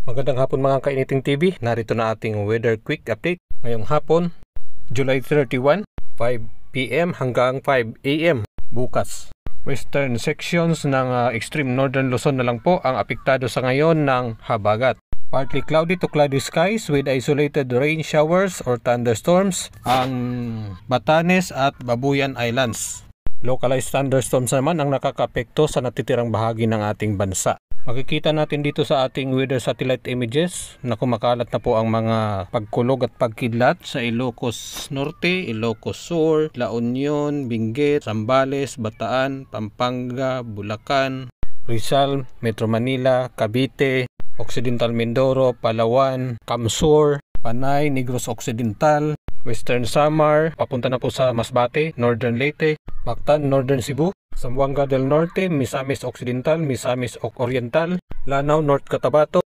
Magandang hapon mga kainiting TV. Narito na ating weather quick update. Ngayong hapon, July 31, 5 PM hanggang 5 AM bukas. Western sections ng extreme northern Luzon na lang po ang apektado sa ngayon ng habagat. Partly cloudy to cloudy skies with isolated rain showers or thunderstorms ang Batanes at Babuyan Islands. Localized thunderstorms naman ang nakakaapekto sa natitirang bahagi ng ating bansa. Makikita natin dito sa ating weather satellite images na kumakalat na po ang mga pagkulog at pagkidlat sa Ilocos Norte, Ilocos Sur, La Union, Benguet, Zambales, Bataan, Pampanga, Bulacan, Rizal, Metro Manila, Cavite, Occidental Mindoro, Palawan, Camsur, Panay, Negros Occidental, Western Samar, papunta na po sa Masbate, Northern Leyte, Mactan, Northern Cebu, Zamboanga del Norte, Misamis Occidental, Misamis Oriental, Lanao, North Cotabato,